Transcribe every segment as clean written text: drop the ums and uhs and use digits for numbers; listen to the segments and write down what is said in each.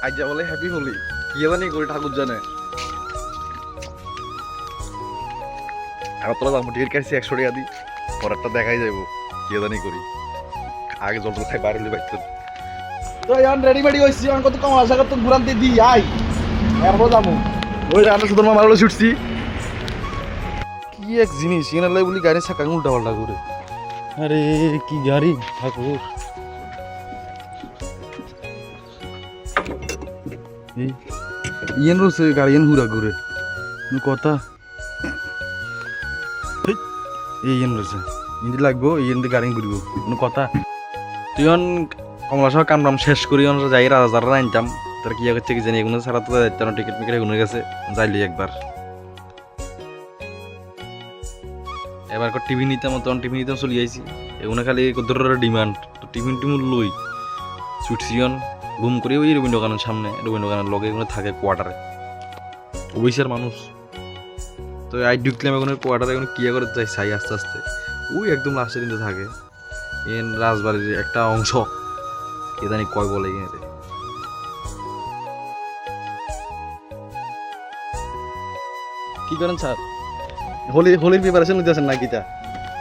আজ বলে হ্যাপি হোলি কি জানি করি ঠাকুর জানে আগরতলা যাবো টিকিট কাটছি 100 টাকা দিই পরেরটা দেখাই যাবো কি জানি করি আগে জল খাই বাইরে হলে বাইতে তো এখন রেডি মেডি হইছি এখন কত কম আশা করতে ঘুরান্তে দি আই এরপর যাবো ওই রান্না সুন্দর মারলো ছুটছি কি এক জিনিস এখানে লাই বলি গাড়ি চাকা উল্টা পাল্টা করে আরে কি গাড়ি ঠাকুর ইয়েন রয়েছে গাড়ি এন হুরা ঘুরে কথা এই ইয়েন রয়েছে ইন্দি লাগবো ইয়েন দিয়ে গাড়ি ঘুরবো কোনো কথা তুই কমলা সহ কামরাম শেষ করি যাই রাজারা আনতাম তার কি করছে কি জানি এগুলো ছাড়া তো যাইতাম টিকিট মিকিট এগুলো গেছে যাইলি একবার এবার টিভি নিতাম তখন টিভি নিতাম চলে আইছি এগুলো খালি কত ডিমান্ড তো টিফিন টিমুর লই ছুটছিয়ন ঘুম করি ওই রবীন্দ্র দোকানের সামনে রবীন্দ্র দোকানের লগে এগুলো থাকে কোয়ার্টারে ওইসের মানুষ তো আই ঢুকলাম এখন কোয়ার্টারে এখন কি করে যাই চাই আস্তে আস্তে ওই একদম লাস্টের দিনতে থাকে এন রাজবাড়ির একটা অংশ এ জানি কয় বলে এখানে কি করেন স্যার হোলির প্রিপারেশন নিতেছেন নাকি তা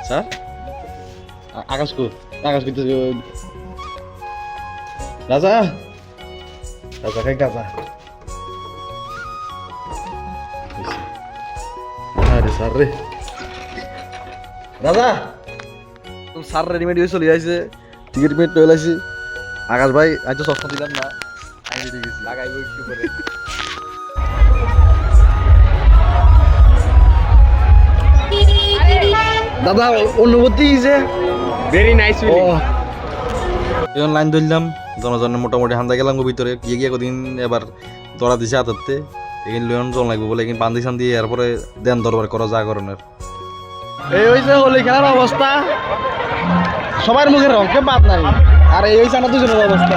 স্যার আকাশ করতে রাজা খাই গাজা আরে স্যার রে রাজা স্যার রেডিমেড হয়ে চলে আসছে টিকিট মিট চলে আসছি আকাশ ভাই আজ তো চশমা দিলাম না আমি দিয়ে গেছি লাগাইবো একটু পরে দাদা অনুভূতি যে ভেরি নাইস এখন লাইন ধরলাম জনজনের মোটামুটি হান্দা গেলাম ভিতরে গিয়ে গিয়ে কদিন এবার দড়া দিছে হাতাতে এখানে লোন জন লাগবে বলে এখানে বান্ধি সান দিয়ে এরপরে দেন দরবার করা যা করণের এই হইছে হোলি খেলার অবস্থা সবার মুখে রঙকে বাদ নাই আর এই হইছে আমার দুজনের অবস্থা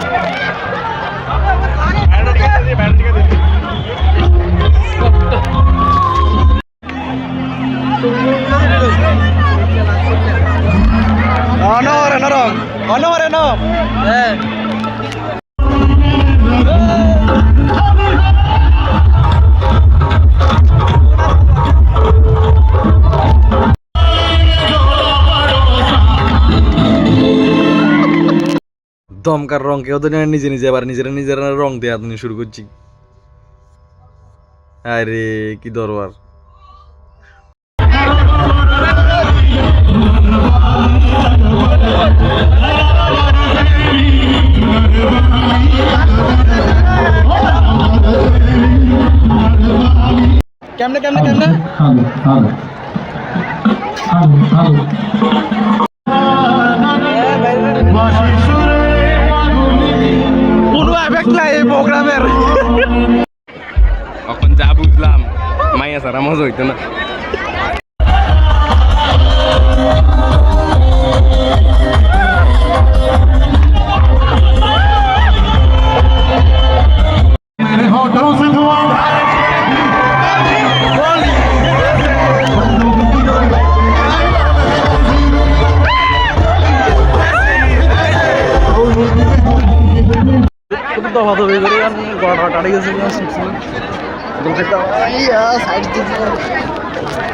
অনরে ন হ্যাঁ দমকার রং কেউ তো নিজে নিজে আবার নিজেরা রং দেয়া শুরু করছি আরে কি দরবার কেমনে কোনো এফেক্ট নাই এই প্রোগ্রামের এখন যা বুঝলাম মাইয়া সারা মজা হইতো না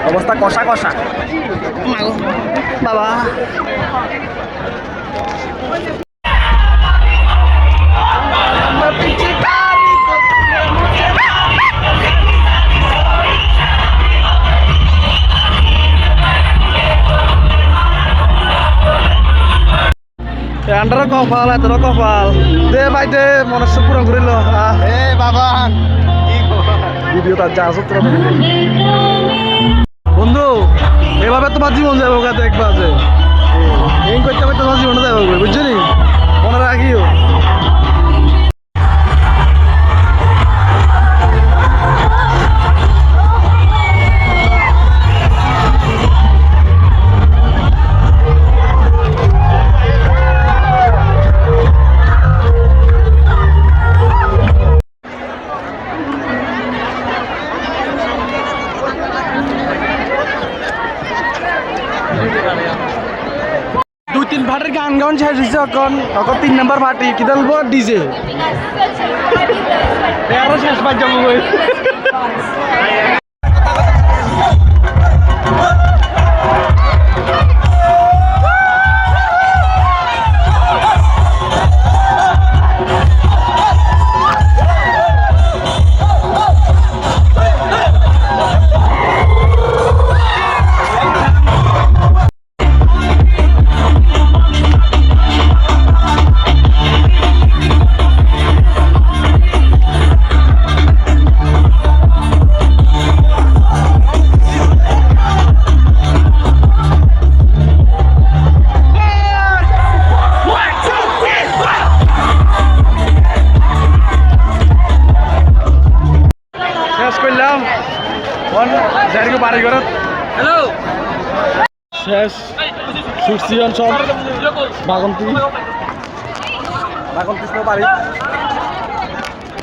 অবস্থা কষা বাবা কপাল এত কপাল দে ভাই দে মনস্য পূরণ করিল বাবা ভিডিও তার যা আসত বন্ধু এভাবে তোমার জীবন যাবো দেখবা যে এই করতে করতে তোমার জীবনে যাবো বুঝছো নি মনে রাখিও দুই তিন ভাটের গান গান শেষ হয়েছে এখন 3 নম্বর ভাটি কি বলবো ডিজে আরো শেষ পাঁচ যাবো বই শেষ করলাম যাইকে বাড়ি ঘর হ্যালো শেষ ছুটছি সব বাগন্তি বাগন্তি বাড়ি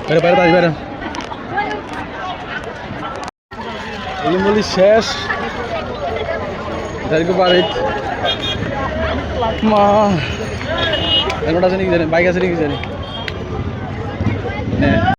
বাইরে বাইরে বাড়ি বাইরে বলি শেষ যাইকে বাড়ি মা হেলমেট আছে নাকি জানি বাইক আছে নাকি জানি